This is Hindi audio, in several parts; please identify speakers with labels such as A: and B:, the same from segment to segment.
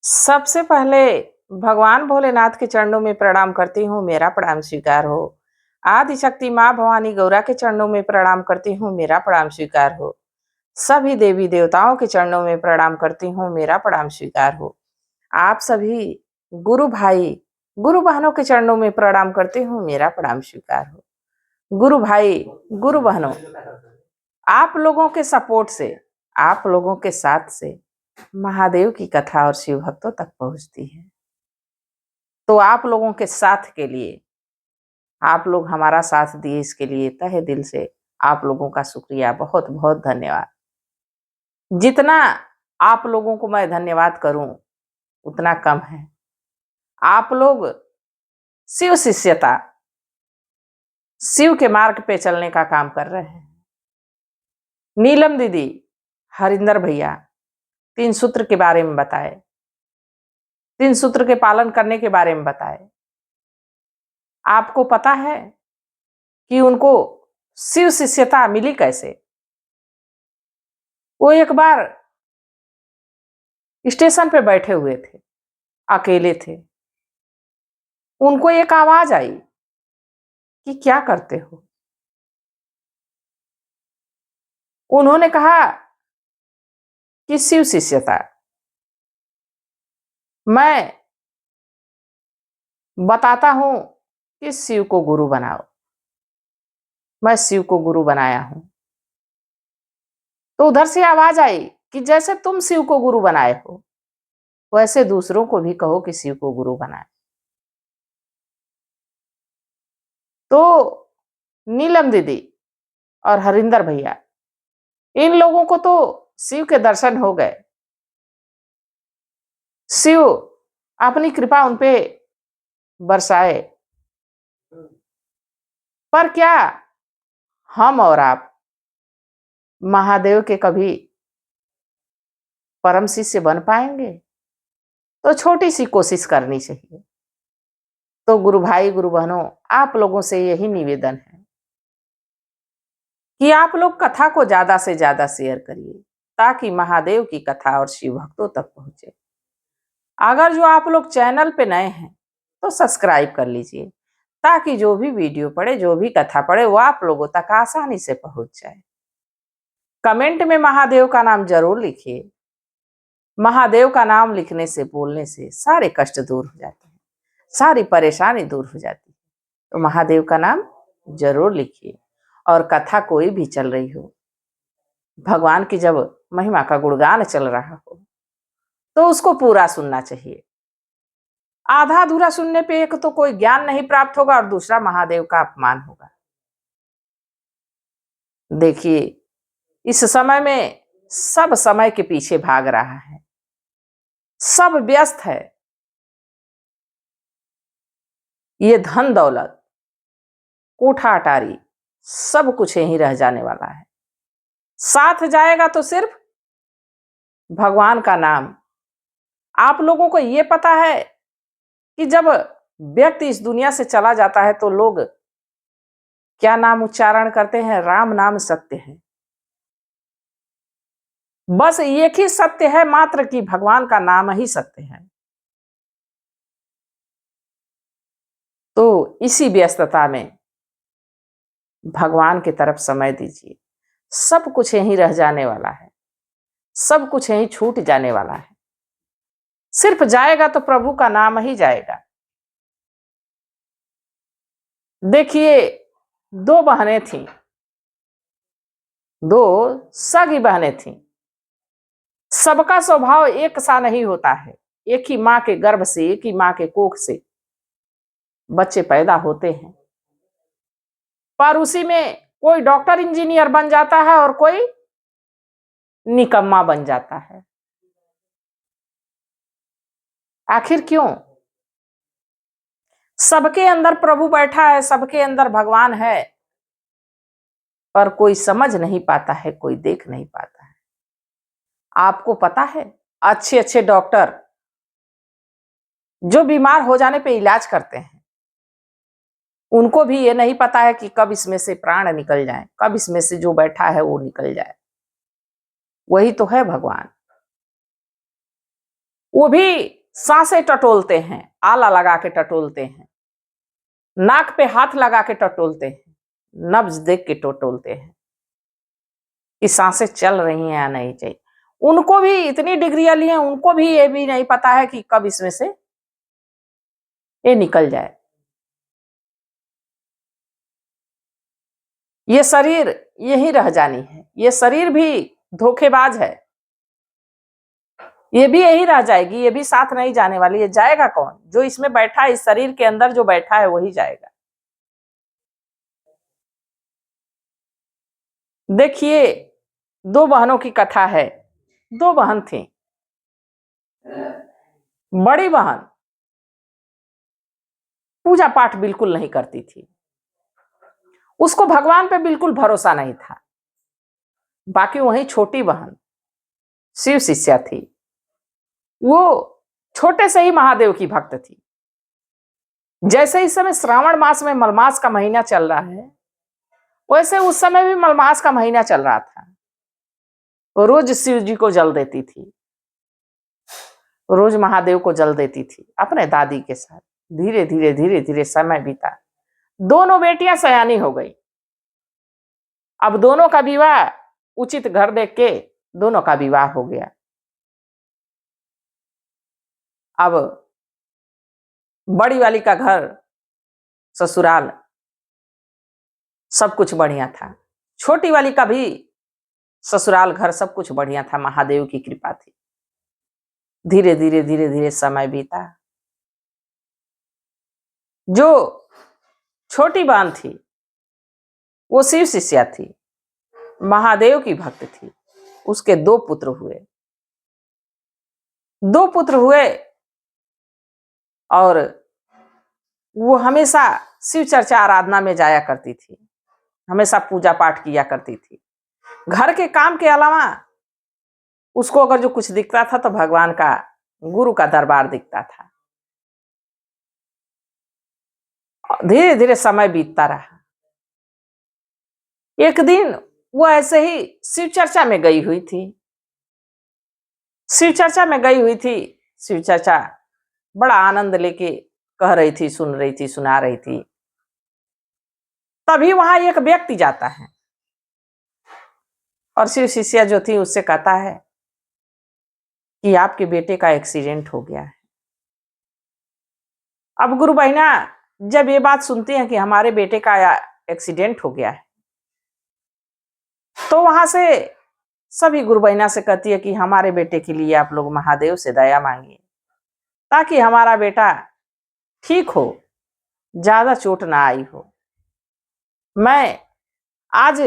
A: सबसे पहले भगवान भोलेनाथ के चरणों में प्रणाम करती हूँ, मेरा प्रणाम स्वीकार हो। आदिशक्ति माँ भवानी गौरा के चरणों में प्रणाम करती हूँ, मेरा प्रणाम स्वीकार हो। सभी देवी देवताओं के चरणों में प्रणाम करती हूँ, मेरा प्रणाम स्वीकार हो। आप सभी गुरु भाई, गुरु बहनों के चरणों में प्रणाम करती हूँ, मेरा प्रणाम स्वीकार हो। गुरु भाई, गुरु बहनों, आप लोगों के सपोर्ट से, आप लोगों के साथ से महादेव की कथा और शिव भक्तों तक पहुंचती है। तो आप लोगों के साथ के लिए, आप लोग हमारा साथ दिए, इसके लिए तहे दिल से आप लोगों का शुक्रिया, बहुत बहुत धन्यवाद। जितना आप लोगों को मैं धन्यवाद करूं उतना कम है। आप लोग शिव शिष्यता, शिव के मार्ग पे चलने का काम कर रहे हैं। नीलम दीदी, हरिंदर भैया 3 सूत्र के बारे में बताए, 3 सूत्र के पालन करने के बारे में बताए। आपको पता है कि उनको शिव शिष्यता मिली कैसे? वो एक बार स्टेशन पे बैठे हुए थे, अकेले थे। उनको एक आवाज आई कि क्या करते हो? उन्होंने कहा कि शिव शिष्यता। मैं बताता हूं कि शिव को गुरु बनाओ। मैं शिव को गुरु बनाया हूं। तो उधर से आवाज आई कि जैसे तुम शिव को गुरु बनाए हो, वैसे दूसरों को भी कहो कि शिव को गुरु बनाए। तो नीलम दीदी और हरिंदर भैया, इन लोगों को तो शिव के दर्शन हो गए। शिव अपनी कृपा उनपे बरसाए। पर क्या हम और आप महादेव के कभी परम शिष्य बन पाएंगे? तो छोटी सी कोशिश करनी चाहिए। तो गुरु भाई, गुरु बहनों, आप लोगों से यही निवेदन है कि आप लोग कथा को ज्यादा से ज्यादा शेयर करिए, ताकि महादेव की कथा और शिव भक्तों तक पहुंचे। अगर जो आप लोग चैनल पे नए हैं तो सब्सक्राइब कर लीजिए, ताकि जो भी वीडियो पड़े, जो भी कथा पड़े, वो आप लोगों तक आसानी से पहुंच जाए। कमेंट में महादेव का नाम जरूर लिखिए। महादेव का नाम लिखने से, बोलने से सारे कष्ट दूर हो जाते हैं, सारी परेशानी दूर हो जाती है। तो महादेव का नाम जरूर लिखिए। और कथा कोई भी चल रही हो, भगवान की जब महिमा का गुणगान चल रहा हो, तो उसको पूरा सुनना चाहिए। आधा अधूरा सुनने पे एक तो कोई ज्ञान नहीं प्राप्त होगा और दूसरा महादेव का अपमान होगा। देखिए, इस समय में सब समय के पीछे भाग रहा है, सब व्यस्त है। ये धन दौलत, कोठा अटारी, सब कुछ यहीं रह जाने वाला है। साथ जाएगा तो सिर्फ भगवान का नाम। आप लोगों को ये पता है कि जब व्यक्ति इस दुनिया से चला जाता है तो लोग क्या नाम उच्चारण करते हैं? राम नाम सत्य है। बस एक ही सत्य है मात्र, कि भगवान का नाम ही सत्य है। तो इसी व्यस्तता में भगवान की तरफ समय दीजिए। सब कुछ यहीं रह जाने वाला है, सब कुछ यहीं छूट जाने वाला है। सिर्फ जाएगा तो प्रभु का नाम ही जाएगा। देखिए, 2 बहनें थीं, 2 सगी बहनें थीं। सबका स्वभाव एक सा नहीं होता है। एक ही माँ के गर्भ से, एक ही माँ के कोख से बच्चे पैदा होते हैं, पर उसी में कोई डॉक्टर इंजीनियर बन जाता है और कोई निकम्मा बन जाता है। आखिर क्यों? सबके अंदर प्रभु बैठा है, सबके अंदर भगवान है, पर कोई समझ नहीं पाता है, कोई देख नहीं पाता है। आपको पता है, अच्छे अच्छे डॉक्टर जो बीमार हो जाने पे इलाज करते हैं, उनको भी ये नहीं पता है कि कब इसमें से प्राण निकल जाए, कब इसमें से जो बैठा है वो निकल जाए। वही तो है भगवान। वो भी सांसें टटोलते हैं, आला लगा के टटोलते हैं, नाक पे हाथ लगा के टटोलते हैं, नब्ज देख के टटोलते हैं कि सांसें चल रही हैं या नहीं चाहिए। उनको भी इतनी डिग्रियां ली हैं, उनको भी ये भी नहीं पता है कि कब इसमें से ये निकल जाए। ये शरीर यही रह जानी है, ये शरीर भी धोखेबाज है, ये भी यही रह जाएगी, ये भी साथ नहीं जाने वाली। ये जाएगा कौन? जो इसमें बैठा है, इस शरीर के अंदर जो बैठा है वही जाएगा। देखिए, दो बहनों की कथा है। दो बहन थी। बड़ी बहन पूजा पाठ बिल्कुल नहीं करती थी, उसको भगवान पे बिल्कुल भरोसा नहीं था। बाकी वही छोटी बहन शिव शिष्या थी, वो छोटे से ही महादेव की भक्त थी। जैसे इस समय श्रावण मास में मलमास का महीना चल रहा है, वैसे उस समय भी मलमास का महीना चल रहा था। वो रोज शिव जी को जल देती थी, रोज महादेव को जल देती थी अपने दादी के साथ। धीरे धीरे धीरे धीरे समय बीता, दोनों बेटियां सयानी हो गई। अब दोनों का विवाह, उचित घर देख के दोनों का विवाह हो गया। अब बड़ी वाली का घर ससुराल सब कुछ बढ़िया था, छोटी वाली का भी ससुराल घर सब कुछ बढ़िया था, महादेव की कृपा थी। धीरे धीरे धीरे धीरे समय बीता। जो छोटी बहन थी वो शिव शिष्या थी, महादेव की भक्त थी। उसके दो पुत्र हुए, दो पुत्र हुए, और वो हमेशा शिव चर्चा आराधना में जाया करती थी, हमेशा पूजा पाठ किया करती थी। घर के काम के अलावा उसको अगर जो कुछ दिखता था तो भगवान का, गुरु का दरबार दिखता था। धीरे धीरे समय बीतता रहा। एक दिन वो ऐसे ही शिव चर्चा में गई हुई थी, शिव चर्चा में गई हुई थी। शिव चर्चा बड़ा आनंद लेके कह रही थी, सुन रही थी, सुना रही थी। तभी वहां एक व्यक्ति जाता है और शिव शिष्या जो थी उससे कहता है कि आपके बेटे का एक्सीडेंट हो गया है। अब गुरु बहिना जब ये बात सुनती हैं कि हमारे बेटे का एक्सीडेंट हो गया है, तो वहां से सभी गुरु बहिना से कहती है कि हमारे बेटे के लिए आप लोग महादेव से दया मांगिए, ताकि हमारा बेटा ठीक हो, ज्यादा चोट ना आई हो। मैं आज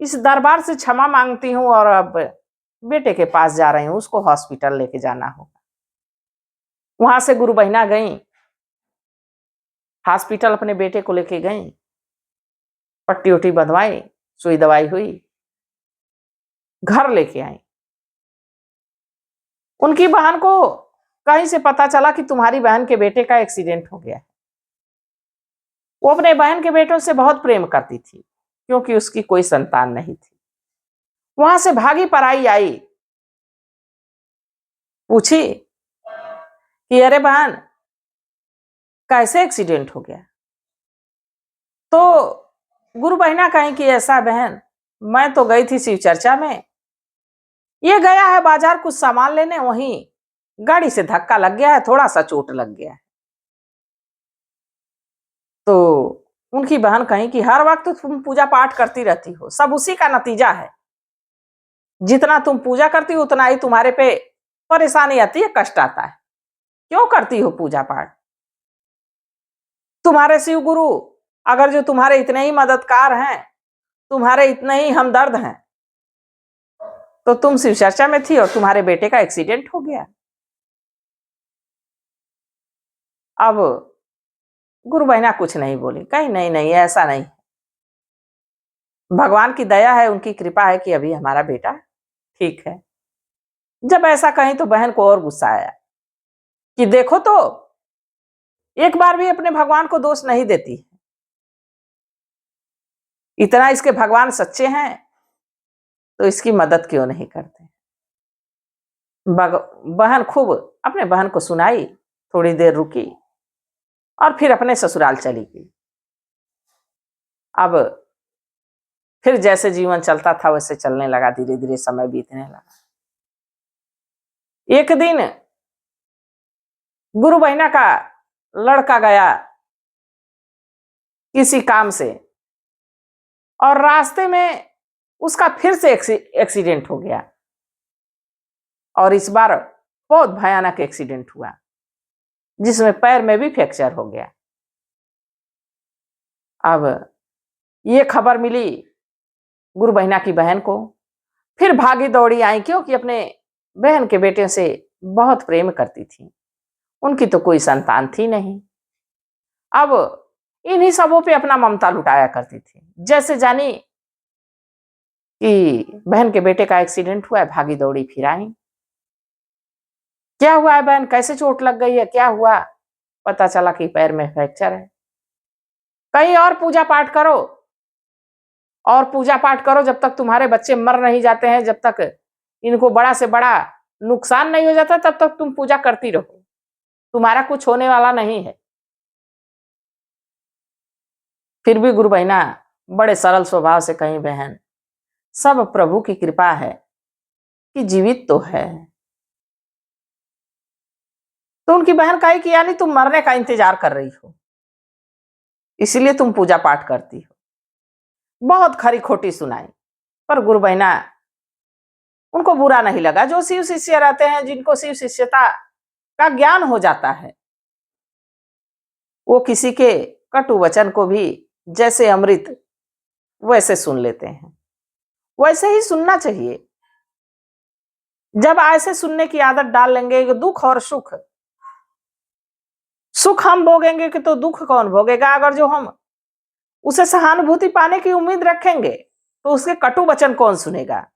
A: इस दरबार से क्षमा मांगती हूँ और अब बेटे के पास जा रही हूँ, उसको हॉस्पिटल लेके जाना होगा। वहां से गुरु बहिना गई, हॉस्पिटल अपने बेटे को लेके गई, पट्टी उट्टी बंधवाई, सुई दवाई हुई, घर लेके आई। उनकी बहन को कहीं से पता चला कि तुम्हारी बहन के बेटे का एक्सीडेंट हो गया है। वो अपने बहन के बेटों से बहुत प्रेम करती थी, क्योंकि उसकी कोई संतान नहीं थी। वहां से भागी पराई आई, पूछी कि अरे बहन कैसे एक्सीडेंट हो गया? तो गुरु बहिना कहें कि ऐसा बहन, मैं तो गई थी शिव चर्चा में, ये गया है बाजार कुछ सामान लेने, वहीं गाड़ी से धक्का लग गया है, थोड़ा सा चोट लग गया है। तो उनकी बहन कहीं कि हर वक्त तुम पूजा पाठ करती रहती हो, सब उसी का नतीजा है। जितना तुम पूजा करती हो उतना ही तुम्हारे पे परेशानी आती है, कष्ट आता है। क्यों करती हो पूजा पाठ? तुम्हारे शिव गुरु अगर जो तुम्हारे इतने ही मददगार हैं, तुम्हारे इतने ही हमदर्द हैं, तो तुम शिव चर्चा में थी और तुम्हारे बेटे का एक्सीडेंट हो गया। अब गुरु बहिना कुछ नहीं बोली, कहीं नहीं नहीं ऐसा नहीं, भगवान की दया है, उनकी कृपा है कि अभी हमारा बेटा ठीक है। जब ऐसा कहीं तो बहन को और गुस्सा आया कि देखो तो, एक बार भी अपने भगवान को दोष नहीं देती, इतना इसके भगवान सच्चे हैं तो इसकी मदद क्यों नहीं करते? बहन खूब अपने बहन को सुनाई, थोड़ी देर रुकी और फिर अपने ससुराल चली गई। अब फिर जैसे जीवन चलता था वैसे चलने लगा, धीरे धीरे समय बीतने लगा। एक दिन गुरु बहिना का लड़का गया किसी काम से और रास्ते में उसका फिर से एक्सीडेंट हो गया, और इस बार बहुत भयानक एक्सीडेंट हुआ जिसमें पैर में भी फ्रैक्चर हो गया। अब ये खबर मिली गुरु बहिना की बहन को, फिर भागी दौड़ी आई, क्योंकि अपने बहन के बेटे से बहुत प्रेम करती थी। उनकी तो कोई संतान थी नहीं। अब इन्हीं सबों पे अपना ममता लुटाया करती थी। जैसे जानी कि बहन के बेटे का एक्सीडेंट हुआ है, भागी दौड़ी फिर आई। क्या हुआ है बहन, कैसे चोट लग गई है, क्या हुआ? पता चला कि पैर में फ्रैक्चर है। कहीं और पूजा पाठ करो, और पूजा पाठ करो, जब तक तुम्हारे बच्चे मर नहीं जाते हैं, जब तक इनको बड़ा से बड़ा नुकसान नहीं हो जाता, तब तक तुम पूजा करती रहो, तुम्हारा कुछ होने वाला नहीं है। फिर भी गुरु बहिना बड़े सरल स्वभाव से कहीं, बहन सब प्रभु की कृपा है कि जीवित तो है। तो उनकी बहन कही कि यानी तुम मरने का इंतजार कर रही हो, इसलिए तुम पूजा पाठ करती हो। बहुत खरी खोटी सुनाई, पर गुरु बहिना उनको बुरा नहीं लगा। जो शिव शिष्य रहते हैं, जिनको शिव शिष्यता का ज्ञान हो जाता है, वो किसी के कटु वचन को भी जैसे अमृत वैसे सुन लेते हैं। वैसे ही सुनना चाहिए। जब ऐसे सुनने की आदत डाल लेंगे, दुख और सुख, सुख हम भोगेंगे कि तो दुख कौन भोगेगा? अगर जो हम उसे सहानुभूति पाने की उम्मीद रखेंगे तो उसके कटु वचन कौन सुनेगा?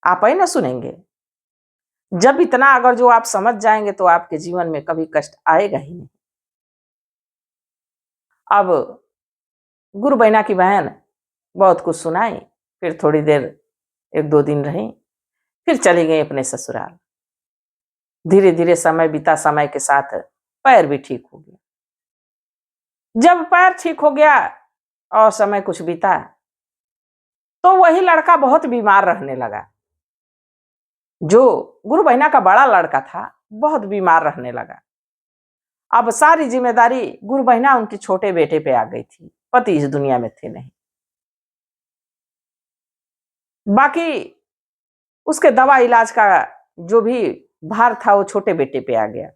A: आप ही ना सुनेंगे। जब इतना अगर जो आप समझ जाएंगे तो आपके जीवन में कभी कष्ट आएगा ही नहीं। अब गुरु बहिना की बहन बहुत कुछ सुनाई, फिर थोड़ी देर, एक दो दिन रही, फिर चली गई अपने ससुराल। धीरे धीरे समय बीता, समय के साथ पैर भी ठीक हो गया। जब पैर ठीक हो गया और समय कुछ बीता, तो वही लड़का बहुत बीमार रहने लगा। जो गुरु बहिना का बड़ा लड़का था, बहुत बीमार रहने लगा। अब सारी जिम्मेदारी गुरु बहिना उनके छोटे बेटे पे आ गई थी। पति इस दुनिया में थे नहीं। बाकी उसके दवा इलाज का जो भी भार था वो छोटे बेटे पे आ गया।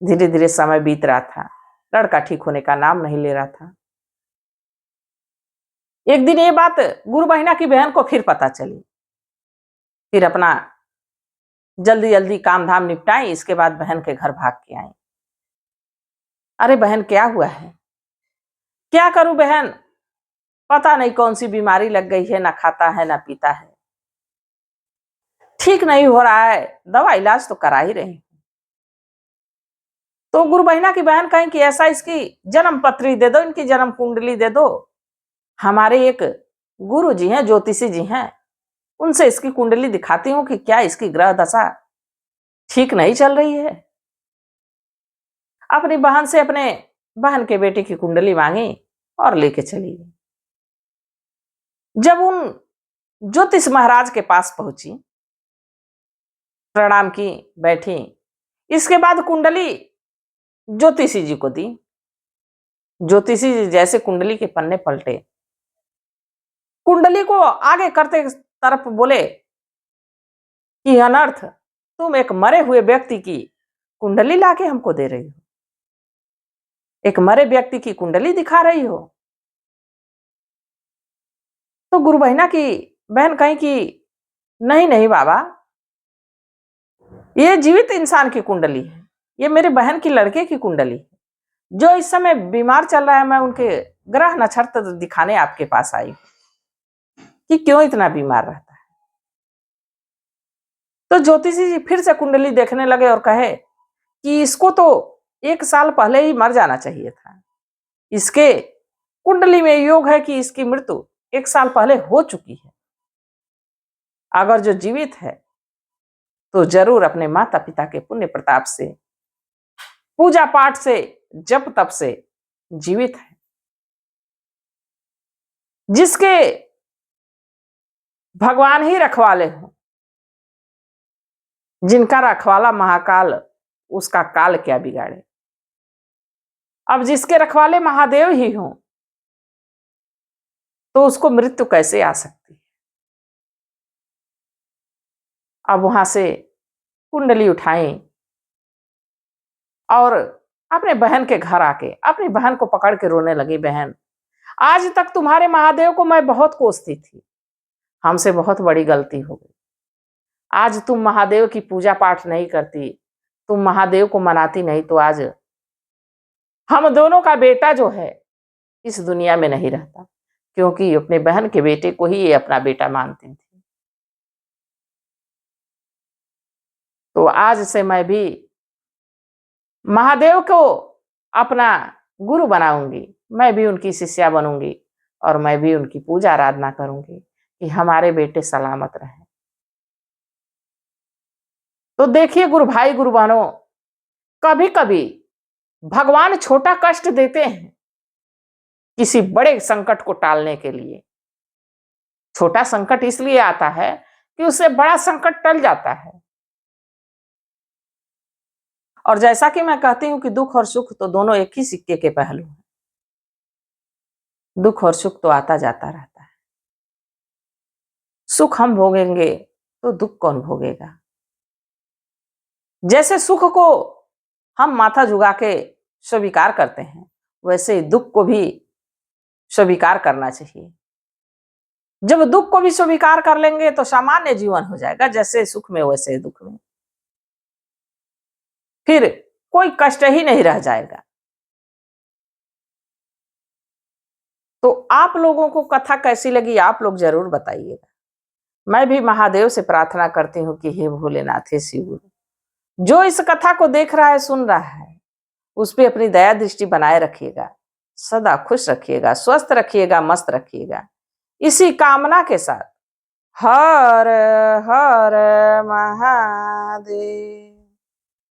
A: धीरे धीरे समय बीत रहा था, लड़का ठीक होने का नाम नहीं ले रहा था। एक दिन ये बात गुरु बहिना की बहन को फिर पता चली। फिर अपना जल्दी जल्दी काम धाम निपटाई, इसके बाद बहन के घर भाग के आई। अरे बहन क्या हुआ है? क्या करूं बहन, पता नहीं कौन सी बीमारी लग गई है, ना खाता है ना पीता है, ठीक नहीं हो रहा है, दवा इलाज तो करा ही रही। तो गुरु बहिना की बहन कहीं कि ऐसा, इसकी जन्म पत्री दे दो, इनकी जन्म कुंडली दे दो। हमारे एक गुरु जी हैं, ज्योतिषी जी हैं, उनसे इसकी कुंडली दिखाती हूँ कि क्या इसकी ग्रह दशा ठीक नहीं चल रही है। अपनी बहन से अपने बहन के बेटे की कुंडली मांगी और लेके चली गई। जब उन ज्योतिष महाराज के पास पहुंची, प्रणाम की, बैठी, इसके बाद कुंडली ज्योतिषी जी को दी। ज्योतिषी जी जैसे कुंडली के पन्ने पलटे, कुंडली को आगे करते तरफ बोले कि अनर्थ, तुम एक मरे हुए व्यक्ति की कुंडली लाके हमको दे रही हो, एक मरे व्यक्ति की कुंडली दिखा रही हो। तो गुरु बहिना की बहन कहीं कि नहीं नहीं बाबा, ये जीवित इंसान की कुंडली है, ये मेरे बहन की लड़के की कुंडली है, जो इस समय बीमार चल रहा है। मैं उनके ग्रह नक्षत्र दिखाने आपके पास आई कि क्यों इतना बीमार रहता है। तो ज्योतिषी जी फिर से कुंडली देखने लगे और कहे कि इसको तो 1 साल पहले ही मर जाना चाहिए था। इसके कुंडली में योग है कि इसकी मृत्यु 1 साल पहले हो चुकी है। अगर जो जीवित है तो जरूर अपने माता पिता के पुण्य प्रताप से, पूजा पाठ से, जप तप से जीवित है। जिसके भगवान ही रखवाले हों, जिनका रखवाला महाकाल, उसका काल क्या बिगाड़े। अब जिसके रखवाले महादेव ही हों तो उसको मृत्यु कैसे आ सकती है। अब वहां से कुंडली उठाएं और अपने बहन के घर आके अपनी बहन को पकड़ के रोने लगी, बहन आज तक तुम्हारे महादेव को मैं बहुत कोसती थी, हमसे बहुत बड़ी गलती हो गई। आज तुम महादेव की पूजा पाठ नहीं करती, तुम महादेव को मनाती नहीं, तो आज हम दोनों का बेटा जो है इस दुनिया में नहीं रहता, क्योंकि अपने बहन के बेटे को ही ये अपना बेटा मानती थी। तो आज से मैं भी महादेव को अपना गुरु बनाऊंगी, मैं भी उनकी शिष्या बनूंगी और मैं भी उनकी पूजा आराधना करूंगी कि हमारे बेटे सलामत रहें। तो देखिए गुरु भाई गुरु बहनों, कभी कभी भगवान छोटा कष्ट देते हैं किसी बड़े संकट को टालने के लिए। छोटा संकट इसलिए आता है कि उससे बड़ा संकट टल जाता है। और जैसा कि मैं कहती हूं कि दुख और सुख तो दोनों एक ही सिक्के के पहलू हैं। दुख और सुख तो आता जाता रहता है। सुख हम भोगेंगे तो दुख कौन भोगेगा। जैसे सुख को हम माथा झुका के स्वीकार करते हैं, वैसे दुख को भी स्वीकार करना चाहिए। जब दुख को भी स्वीकार कर लेंगे तो सामान्य जीवन हो जाएगा, जैसे सुख में वैसे दुख में, फिर कोई कष्ट ही नहीं रह जाएगा। तो आप लोगों को कथा कैसी लगी आप लोग जरूर बताइएगा। मैं भी महादेव से प्रार्थना करती हूँ कि हे भोलेनाथ, हे शिव गुरु, जो इस कथा को देख रहा है, सुन रहा है, उस पर अपनी दया दृष्टि बनाए रखिएगा, सदा खुश रखिएगा, स्वस्थ रखिएगा, मस्त रखिएगा। इसी कामना के साथ हर हर महादेव।